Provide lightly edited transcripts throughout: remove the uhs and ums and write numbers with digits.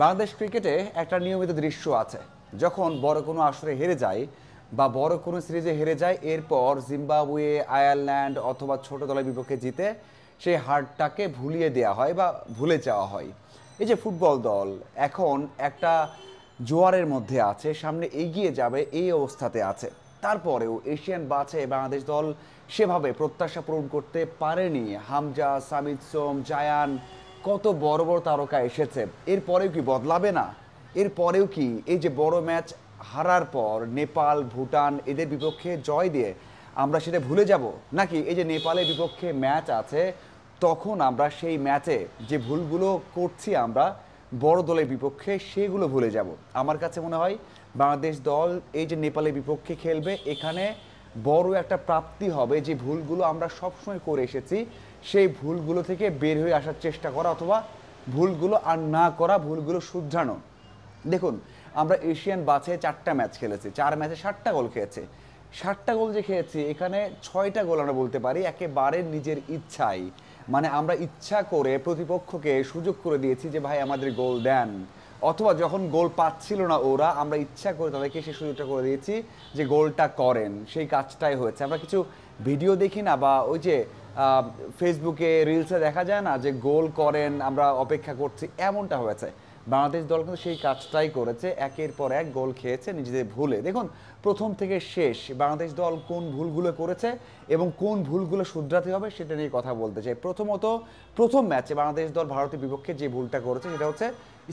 বাংলাদেশ ক্রিকেটে একটা নিয়মিত দৃশ্য আছে। যখন বড় কোনো আসরে হেরে যায় বা বড় কোনো সিরিজে হেরে যায়, এরপর জিম্বাবুয়ে, আয়ারল্যান্ড অথবা ছোট দলের বিপক্ষে জিতে সেই হারটাকে ভুলিয়ে দেওয়া হয় বা ভুলে যাওয়া হয়। এই যে ফুটবল দল এখন একটা জোয়ারের মধ্যে আছে, সামনে এগিয়ে যাবে এই অবস্থাতে আছে। তারপরেও এশিয়ান বাছাই বাংলাদেশ দল সেভাবে প্রত্যাশা পূরণ করতে পারেনি। হামজা, সামিদ সোম, জায়ান, কত বড় বড় তারকা এসেছে, এরপরেও কি বদলাবে না? এরপরেও কি এই যে বড় ম্যাচ হারার পর নেপাল, ভুটান এদের বিপক্ষে জয় দিয়ে আমরা সেটা ভুলে যাব? নাকি এই যে নেপালের বিপক্ষে ম্যাচ আছে, তখন আমরা সেই ম্যাচে যে ভুলগুলো করছি আমরা বড় দলের বিপক্ষে সেগুলো ভুলে যাব? আমার কাছে মনে হয় বাংলাদেশ দল এই যে নেপালের বিপক্ষে খেলবে, এখানে বড় একটা প্রাপ্তি হবে যে ভুলগুলো আমরা সবসময় করে এসেছি সেই ভুলগুলো থেকে বের হয়ে আসার চেষ্টা করা, অথবা ভুলগুলো আর না করা, ভুলগুলো শুধরানো। দেখুন, আমরা এশিয়ান বাছাই 4টা ম্যাচ খেলেছি, 4 ম্যাচে 7টা গোল খেয়েছে। 7টা গোল যে খেয়েছি, এখানে 6টা গোল আমরা বলতে পারি একেবারে নিজের ইচ্ছাই। মানে আমরা ইচ্ছা করে প্রতিপক্ষকে সুযোগ করে দিয়েছি যে ভাই আমাদের গোল দেন, অথবা যখন গোল পাচ্ছিল না ওরা, আমরা ইচ্ছা করে তাদেরকে সেই সুযোগটা করে দিয়েছি যে গোলটা করেন। সেই কাজটাই হয়েছে। আমরা কিছু ভিডিও দেখি না, বা ওই যে ফেসবুকে রিলসে দেখা যায় না যে গোল করেন আমরা অপেক্ষা করছি, এমনটা হয়েছে। বাংলাদেশ দল কিন্তু সেই কাজটাই করেছে, একের পর এক গোল খেয়েছে নিজেদের ভুলে। দেখুন, প্রথম থেকে শেষ বাংলাদেশ দল কোন ভুলগুলো করেছে এবং কোন ভুলগুলো শুধরাতে হবে সেটা নিয়ে কথা বলতে চাই। প্রথমত, প্রথম ম্যাচে বাংলাদেশ দল ভারতের বিপক্ষে যে ভুলটা করেছে সেটা হচ্ছে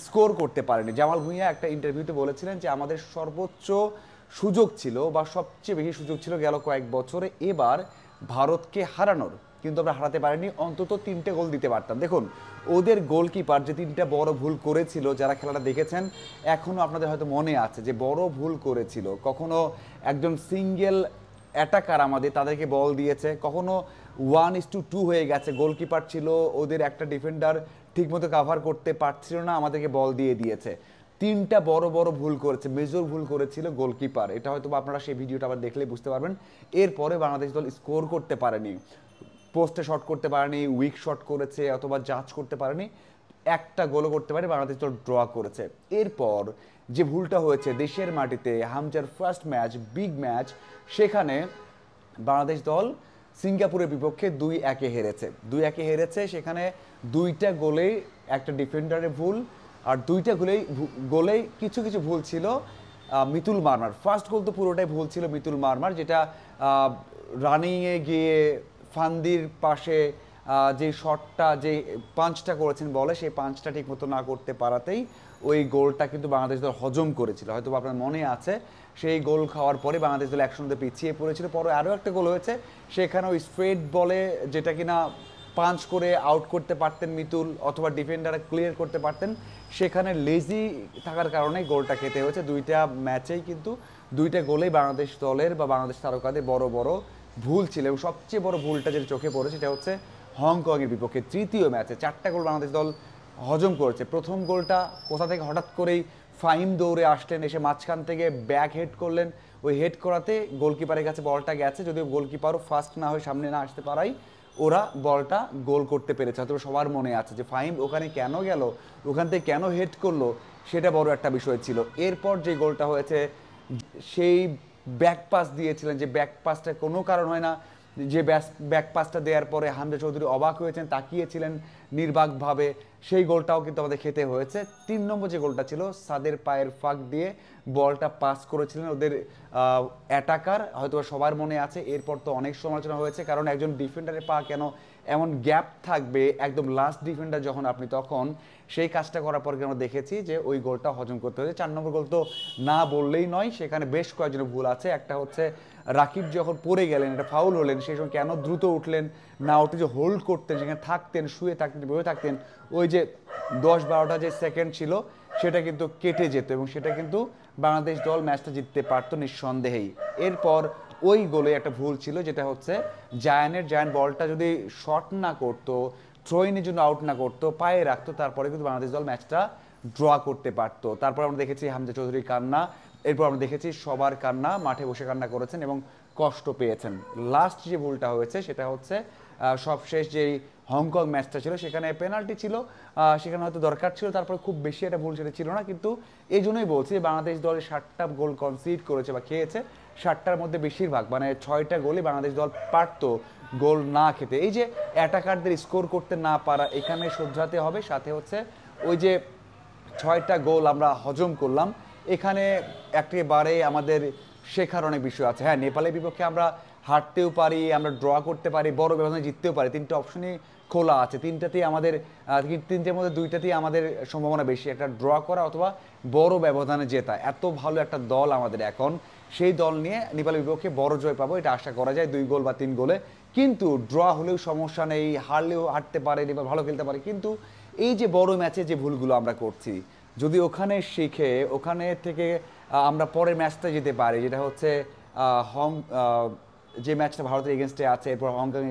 স্কোর করতে পারেনি। জামাল ভুঁইয়া একটা ইন্টারভিউতে বলেছিলেন যে আমাদের সর্বোচ্চ সুযোগ ছিল বা সবচেয়ে বেশি সুযোগ ছিল গেল কয়েক বছরে এবার ভারতকে হারানোর, কিন্তু আমরা হারাতে পারিনি। অন্তত 3টে গোল দিতে পারতাম। দেখুন, ওদের গোলকিপার যে 3টা বড় ভুল করেছিল, যারা খেলাটা দেখেছেন এখনও আপনাদের হয়তো মনে আছে যে বড় ভুল করেছিল। কখনো একজন সিঙ্গেল অ্যাটাকার আমাদের তাদেরকে বল দিয়েছে, কখনো 1:2 হয়ে গেছে, গোলকিপার ছিল, ওদের একটা ডিফেন্ডার ঠিকমতো কাভার করতে পারছিল না, আমাদেরকে বল দিয়ে দিয়েছে। 3টা বড় বড় ভুল করেছে, মেজর ভুল করেছিল গোলকিপার। এটা হয়তো আপনারা সেই ভিডিওটা আবার দেখলে বুঝতে পারবেন। এরপরে বাংলাদেশ দল স্কোর করতে পারেনি, পোস্টে শট করতে পারেনি, উইক শট করেছে অথবা জাজ করতে পারেনি, একটা গোলও করতে পারে, বাংলাদেশ দল ড্র করেছে। এরপর যে ভুলটা হয়েছে দেশের মাটিতে, হামজার ফার্স্ট ম্যাচ, বিগ ম্যাচ, সেখানে বাংলাদেশ দল সিঙ্গাপুরের বিপক্ষে 2-1 হেরেছে। 2-1 হেরেছে, সেখানে 2টা গোলেই একটা ডিফেন্ডারের ভুল, আর 2টা গোলেই কিছু কিছু ভুল ছিল মিতুল মারমার। ফার্স্ট গোল তো পুরোটাই ভুল ছিল মিতুল মারমার, যেটা রানিংয়ে গিয়ে ফান্দির পাশে যে শটটা, যে পাঞ্চটা করেছেন বলে, সেই পাঞ্চটা ঠিক মতো না করতে পারাতেই ওই গোলটা কিন্তু বাংলাদেশ দল হজম করেছিল। হয়তো আপনার মনে আছে, সেই গোল খাওয়ার পরে বাংলাদেশ দল 1-0 পিছিয়ে পড়েছিল। পরে আরও একটা গোল হয়েছে, সেখানে ওই স্ট্রেট বলে যেটা কিনা পাঞ্চ করে আউট করতে পারতেন মিতুল, অথবা ডিফেন্ডার ক্লিয়ার করতে পারতেন, সেখানে লেজি থাকার কারণে গোলটা খেতে হয়েছে। 2টা ম্যাচেই কিন্তু 2টা গোলেই বাংলাদেশ দলের বা বাংলাদেশ তারকাদের বড় বড় ভুল ছিল। এবং সবচেয়ে বড় ভুলটা যেটা চোখে পড়ে সেটা হচ্ছে হংকংয়ের বিপক্ষে 3য় ম্যাচে 4টা গোল বাংলাদেশ দল হজম করেছে। প্রথম গোলটা কোথা থেকে হঠাৎ করেই ফাহিম দৌড়ে আসলেন, এসে মাঝখান থেকে ব্যাক হেড করলেন, ওই হেড করাতে গোলকিপারের কাছে বলটা গেছে, যদিও গোলকিপারও ফাস্ট না হয়ে সামনে না আসতে পারাই ওরা বলটা গোল করতে পেরেছে। হয়তো সবার মনে আছে যে ফাহিম ওখানে কেন গেল, ওখান থেকে কেন হেড করলো, সেটা বড় একটা বিষয় ছিল। এরপর যে গোলটা হয়েছে, সেই ব্যাক পাস দিয়েছিলেন, যে ব্যাক পাসটা কোনো কারণ হয় না, যে ব্যাক পাসটা দেওয়ার পরে হামজা চৌধুরী অবাক হয়েছেন, তাকিয়েছিলেন নির্বাকভাবে, সেই গোলটাও কিন্তু আমাদের খেতে হয়েছে। 3 নম্বর যে গোলটা ছিল, সাদের পায়ের ফাঁক দিয়ে বলটা পাস করেছিলেন ওদের অ্যাটাকার, হয়তো সবার মনে আছে। এরপর তো অনেক সমালোচনা হয়েছে, কারণ একজন ডিফেন্ডারের পা কেন এমন গ্যাপ থাকবে একদম লাস্ট ডিফেন্ডার যখন আপনি, তখন সেই কাজটা করার পর কেন দেখেছি যে ওই গোলটা হজম করতে হয়েছে। 4 নম্বর গোল তো না বললেই নয়, সেখানে বেশ কয়েকজনের ভুল আছে। একটা হচ্ছে রাকিব যখন পড়ে গেলেন, এটা ফাউল হলেন, সেই সময় কেন দ্রুত উঠলেন না, উঠে যে হোল্ড করতেন, সেখানে থাকতেন, শুয়ে থাকতেন, বসে থাকতেন, ওই যে 10-12টা যে সেকেন্ড ছিল সেটা কিন্তু কেটে যেত, এবং সেটা কিন্তু বাংলাদেশ দল ম্যাচটা জিততে পারতো নিঃসন্দেহেই। এরপর ওই গোলে একটা ভুল ছিল, যেটা হচ্ছে জায়ান বলটা যদি শট না করতো, থ্রোইনের জন্য আউট না করতো, পায়ে রাখতো, তারপরে কিন্তু বাংলাদেশ দল ম্যাচটা ড্র করতে পারতো। তারপর আমরা দেখেছি হামজা চৌধুরীর কান্না, এরপর আমরা দেখেছি সবার কান্না, মাঠে বসে কান্না করেছেন এবং কষ্ট পেয়েছেন। লাস্ট যে ভুলটা হয়েছে সেটা হচ্ছে সবশেষ যেই হংকং ম্যাচটা ছিল, সেখানে পেনাল্টি ছিল, সেখানে হয়তো দরকার ছিল, তারপরে খুব বেশি একটা ভুল সেটা ছিল না। কিন্তু এই জন্যই বলছি বাংলাদেশ দল 7টা গোল কনসিড করেছে বা খেয়েছে, 7টার মধ্যে বেশিরভাগ মানে 6টা গোলই বাংলাদেশ দল পারতো গোল না খেতে। এই যে অ্যাটাকারদের স্কোর করতে না পারা এখানে শোধরাতে হবে। সাথে হচ্ছে ওই যে 6টা গোল আমরা হজম করলাম, এখানে একেবারে আমাদের শেখার অনেক বিষয় আছে। হ্যাঁ, নেপালের বিপক্ষে আমরা হারতেও পারি, আমরা ড্র করতে পারি, বড় ব্যবধানে জিততেও পারি, 3টে অপশনই খোলা আছে। 3টাতেই আমাদের 3টের মধ্যে 2টাতেই আমাদের সম্ভাবনা বেশি, একটা ড্র করা অথবা বড় ব্যবধানে জেতা। এত ভালো একটা দল আমাদের এখন, সেই দল নিয়ে নেপালের বিপক্ষে বড় জয় পাবো এটা আশা করা যায়, 2 গোল বা 3 গোলে। কিন্তু ড্র হলেও সমস্যা নেই, হারলেও হারতে পারে, নেপাল ভালো খেলতে পারে। কিন্তু এই যে বড় ম্যাচে যে ভুলগুলো আমরা করছি, যদি ওখানে শিখে ওখানে থেকে আমরা পরের ম্যাচটা যেতে পারি, যেটা হচ্ছে যে ম্যাচটা ভারতের এগেনস্টে আছে, এরপর হংকং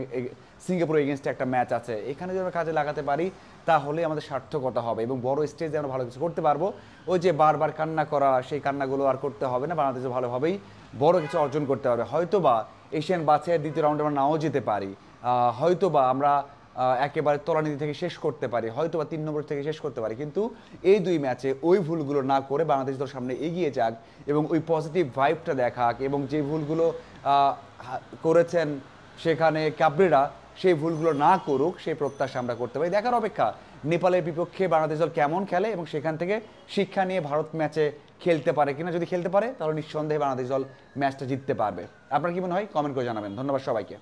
সিঙ্গাপুরের এগেনস্টে একটা ম্যাচ আছে, এখানে যদি আমরা কাজে লাগাতে পারি তাহলে আমাদের সার্থকতা হবে এবং বড় স্টেজে আমরা ভালো কিছু করতে পারবো। ওই যে বারবার কান্না করা, সেই কান্নাগুলো আর করতে হবে না, বাংলাদেশে ভালোভাবেই বড় কিছু অর্জন করতে হবে। হয়তোবা এশিয়ান বাছাইয়ের দ্বিতীয় রাউন্ডে আমরা নাও যেতে পারি, হয়তোবা আমরা একেবারে তলানিধি থেকে শেষ করতে পারি, হয়তোবা 3 নম্বর থেকে শেষ করতে পারি। কিন্তু এই 2 ম্যাচে ওই ভুলগুলো না করে বাংলাদেশ দল সামনে এগিয়ে যাক এবং ওই পজিটিভ ভাইবটা দেখাক, এবং যে ভুলগুলো করেছেন সেখানে কাবরেরা সেই ভুলগুলো না করুক, সেই প্রত্যাশা আমরা করতে পারি। দেখার অপেক্ষা নেপালের বিপক্ষে বাংলাদেশ দল কেমন খেলে এবং সেখান থেকে শিক্ষা নিয়ে ভারত ম্যাচে খেলতে পারে কিনা। যদি খেলতে পারে তাহলে নিঃসন্দেহে বাংলাদেশ দল ম্যাচটা জিততে পারবে। আপনার কি মনে হয়? কমেন্ট করে জানাবেন। ধন্যবাদ সবাইকে।